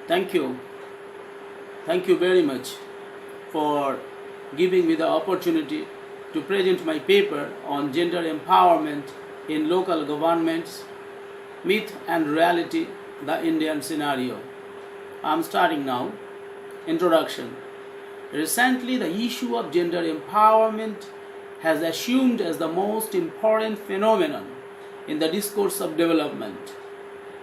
Thank you. Thank you very much for giving me the opportunity to present my paper on gender empowerment in local governments, myth and reality, the Indian scenario. I'm starting now. Introduction. Recently, the issue of gender empowerment has assumed as the most important phenomenon in the discourse of development.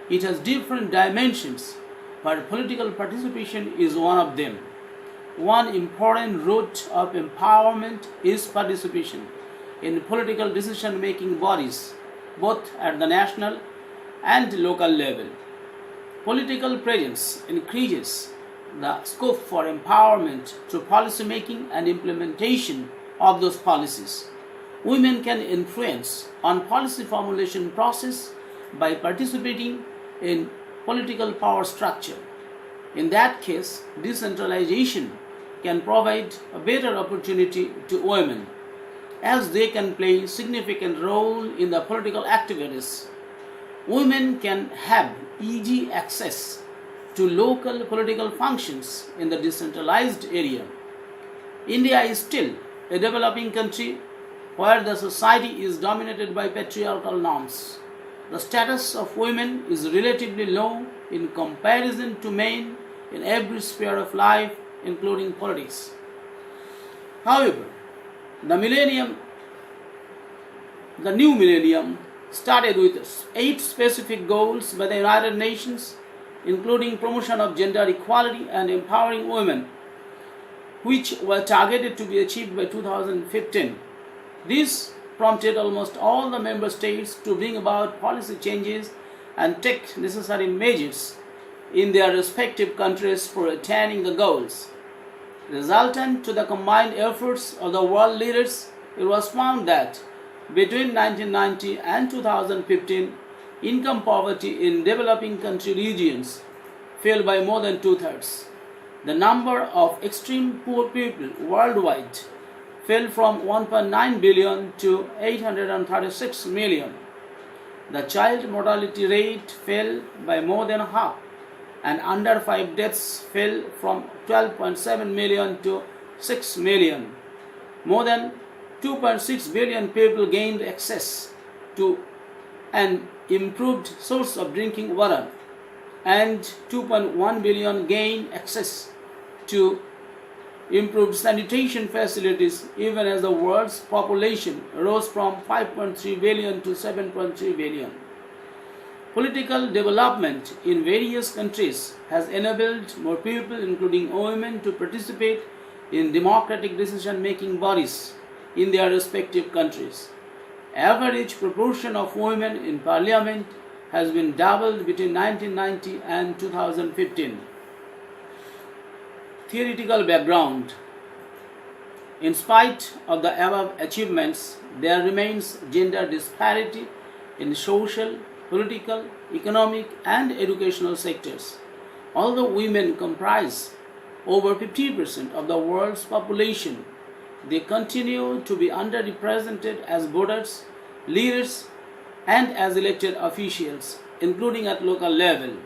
It has different dimensions, but political participation is one of them. One important root of empowerment is participation in political decision making bodies, both at the national and local level. Political presence increases the scope for empowerment through policy making and implementation of those policies. Women can influence on policy formulation process by participating in political power structure. In that case, decentralization can provide a better opportunity to women as they can play a significant role in the political activities. Women can have easy access to local political functions in the decentralized area. India is still a developing country where the society is dominated by patriarchal norms. The status of women is relatively low in comparison to men in every sphere of life, including politics. However, the millennium, the new millennium, started with 8 specific goals by the United Nations, including promotion of gender equality and empowering women, which were targeted to be achieved by 2015. This prompted almost all the member states to bring about policy changes and take necessary measures in their respective countries for attaining the goals. Resultant to the combined efforts of the world leaders, it was found that between 1990 and 2015, income poverty in developing country regions fell by more than two-thirds. The number of extreme poor people worldwide fell from 1.9 billion to 836 million. The child mortality rate fell by more than half, and under 5 deaths fell from 12.7 million to 6 million. More than 2.6 billion people gained access to an improved source of drinking water, and 2.1 billion gained access to improved sanitation facilities even as the world's population rose from 5.3 billion to 7.3 billion. Political development in various countries has enabled more people, including women, to participate in democratic decision-making bodies in their respective countries. Average proportion of women in parliament has been doubled between 1990 and 2015. Theoretical background. In spite of the above achievements, there remains gender disparity in social, political, economic, and educational sectors. Although women comprise over 50% of the world's population, they continue to be underrepresented as voters, leaders, and as elected officials, including at local level.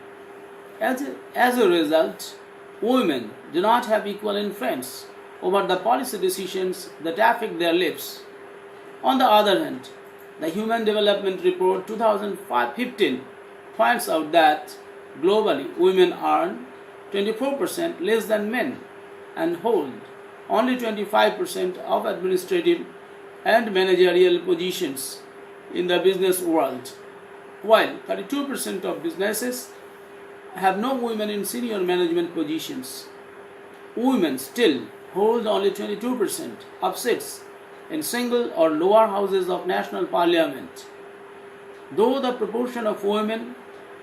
As a result, women do not have equal influence over the policy decisions that affect their lives. On the other hand, the Human Development Report 2015 points out that globally women earn 24% less than men and hold only 25% of administrative and managerial positions in the business world, while 32% of businesses have no women in senior management positions. Women still hold only 22% of seats in single or lower houses of national parliament. Though the proportion of women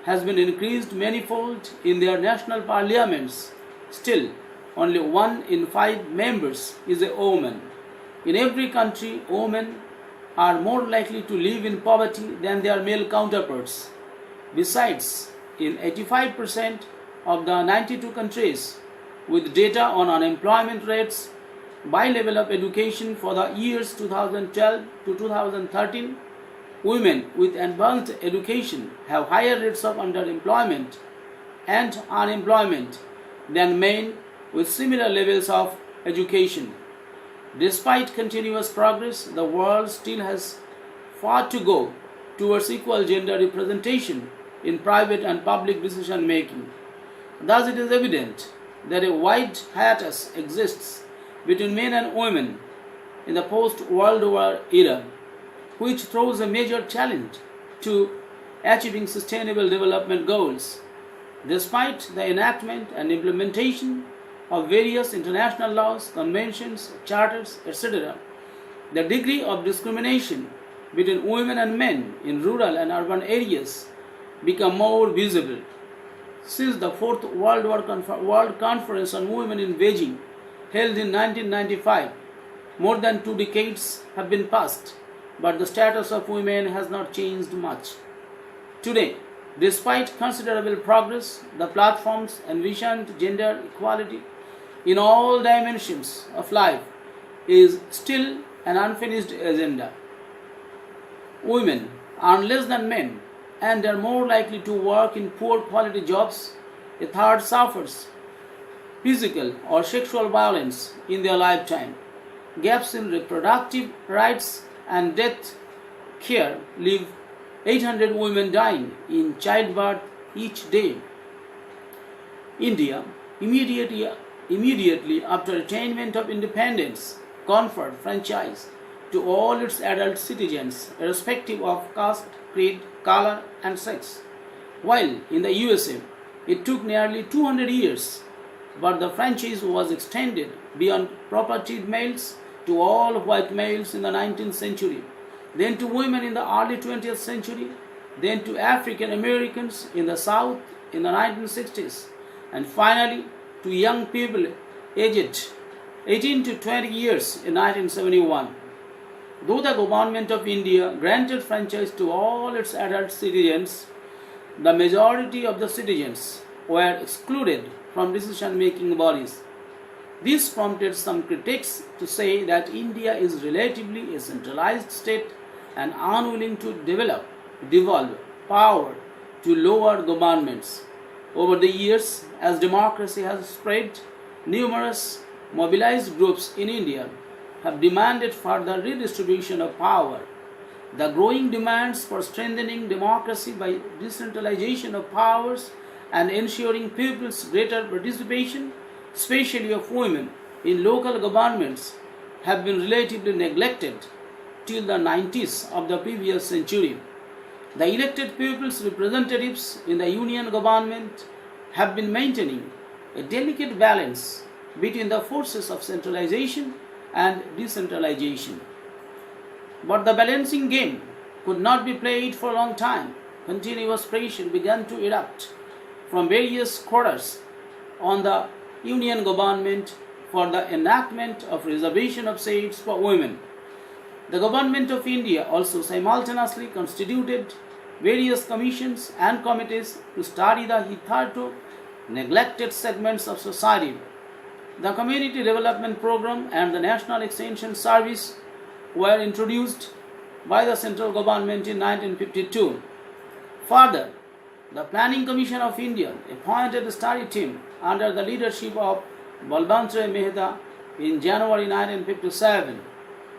has been increased manifold in their national parliaments, still only 1 in 5 members is a woman. In every country, women are more likely to live in poverty than their male counterparts. Besides, in 85% of the 92 countries with data on unemployment rates by level of education for the years 2012 to 2013, women with advanced education have higher rates of underemployment and unemployment than men with similar levels of education. Despite continuous progress, the world still has far to go towards equal gender representation in private and public decision making. Thus, it is evident that a wide hiatus exists between men and women in the post World War era, which throws a major challenge to achieving sustainable development goals. Despite the enactment and implementation of various international laws, conventions, charters, etc., the degree of discrimination between women and men in rural and urban areas become more visible. Since the Fourth World Conference on Women in Beijing, held in 1995, more than 2 decades have been passed, but the status of women has not changed much. Today, despite considerable progress, the platforms envisioned gender equality in all dimensions of life is still an unfinished agenda. Women earn less than men and are more likely to work in poor quality jobs. A third suffers physical or sexual violence in their lifetime. Gaps in reproductive rights and death care leave 800 women dying in childbirth each day. India, immediately after attainment of independence, conferred franchise to all its adult citizens, irrespective of caste, creed, color, and sex. While in the USA, it took nearly 200 years, but the franchise was extended beyond propertied males to all white males in the 19th century, then to women in the early 20th century, then to African Americans in the South in the 1960s, and finally to young people aged 18 to 20 years in 1971. Though the government of India granted franchise to all its adult citizens, the majority of the citizens were excluded from decision-making bodies. This prompted some critics to say that India is relatively a centralized state and unwilling to devolve power to lower governments. Over the years, as democracy has spread, numerous mobilized groups in India have demanded further redistribution of power. The growing demands for strengthening democracy by decentralization of powers and ensuring people's greater participation, especially of women, in local governments have been relatively neglected till the 90s of the previous century. The elected people's representatives in the union government have been maintaining a delicate balance between the forces of centralization and decentralization. But the balancing game could not be played for a long time. Continuous pressure began to erupt from various quarters on the union government for the enactment of reservation of seats for women. The government of India also simultaneously constituted various commissions and committees to study the hitherto neglected segments of society. The Community Development Program and the National Extension Service were introduced by the central government in 1952. Further, the Planning Commission of India appointed a study team under the leadership of Balbant Rai Mehta in January 1957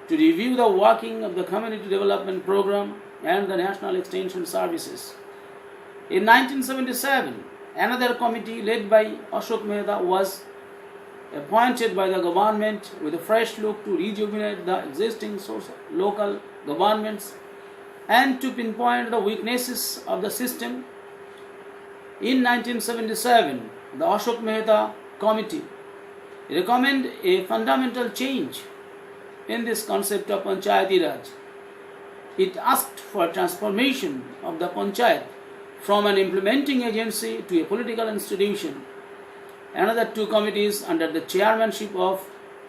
to review the working of the Community Development Program and the National Extension Services. In 1977, another committee led by Ashok Mehta was appointed by the government with a fresh look to rejuvenate the existing local governments and to pinpoint the weaknesses of the system. In 1977, the Ashok Mehta Committee recommended a fundamental change in this concept of Panchayati Raj. It asked for transformation of the Panchayat from an implementing agency to a political institution. Another two committees under the chairmanship of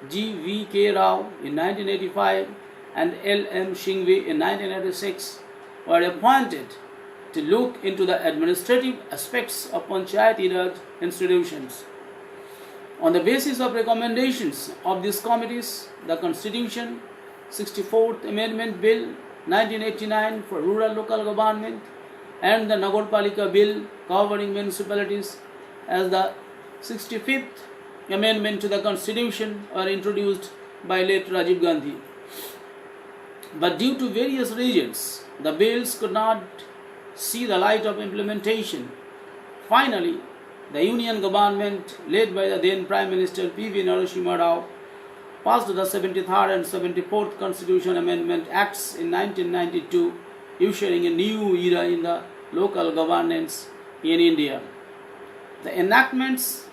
G. V. K. Rao in 1985 and L. M. Singhvi in 1986 were appointed to look into the administrative aspects of Panchayati Raj institutions. On the basis of recommendations of these committees, the Constitution 64th Amendment Bill 1989 for rural local government and the Nagarpalika Bill covering municipalities as the 65th Amendment to the Constitution were introduced by late Rajiv Gandhi. But due to various reasons, the bills could not see the light of implementation. Finally, the Union government, led by the then Prime Minister P.V. Narasimha Rao, passed the 73rd and 74th Constitution Amendment Acts in 1992, ushering a new era in the local governance in India. The enactments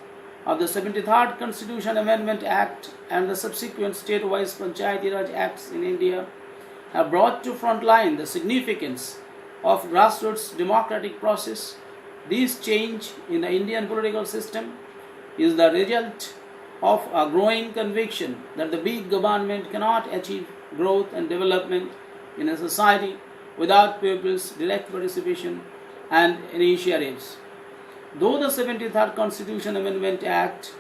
of the 73rd Constitution Amendment Act and the subsequent state-wise Panchayati Raj Acts in India have brought to front line the significance of grassroots democratic process. This change in the Indian political system is the result of a growing conviction that the big government cannot achieve growth and development in a society without people's direct participation and initiatives. Though the 73rd Constitution Amendment Act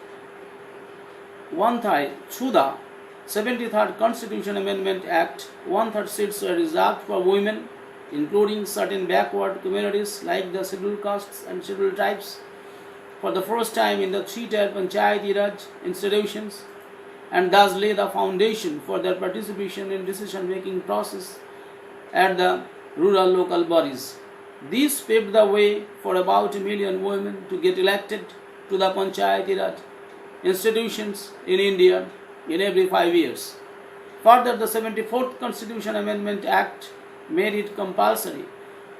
through the 73rd Constitution Amendment Act, 1/3 seats were reserved for women, including certain backward communities like the scheduled castes and scheduled tribes, for the first time in the three-tier Panchayati Raj institutions, and thus lay the foundation for their participation in decision-making process at the rural local bodies. This paved the way for about 1 million women to get elected to the Panchayati Raj institutions in India in every 5 years. Further, the 74th Constitution Amendment Act made it compulsory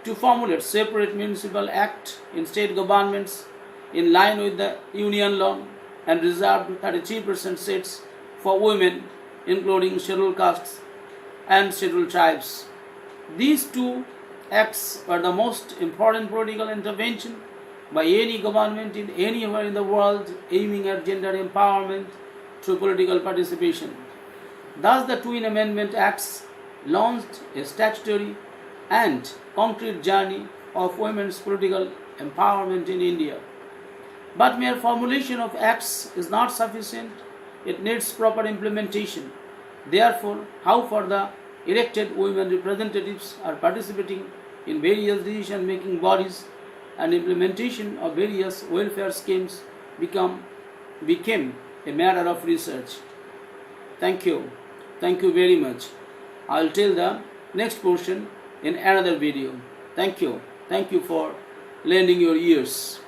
to formulate separate municipal act in state governments in line with the union law and reserved 33% seats for women, including scheduled castes and scheduled tribes. These two acts were the most important political intervention by any government in anywhere in the world aiming at gender empowerment through political participation. Thus, the Twin Amendment Acts launched a statutory and concrete journey of women's political empowerment in India. But mere formulation of acts is not sufficient, it needs proper implementation. Therefore, how far the elected women representatives are participating in various decision-making bodies and implementation of various welfare schemes became a matter of research. Thank you. Thank you very much. I'll tell the next portion in another video. Thank you. Thank you for lending your ears.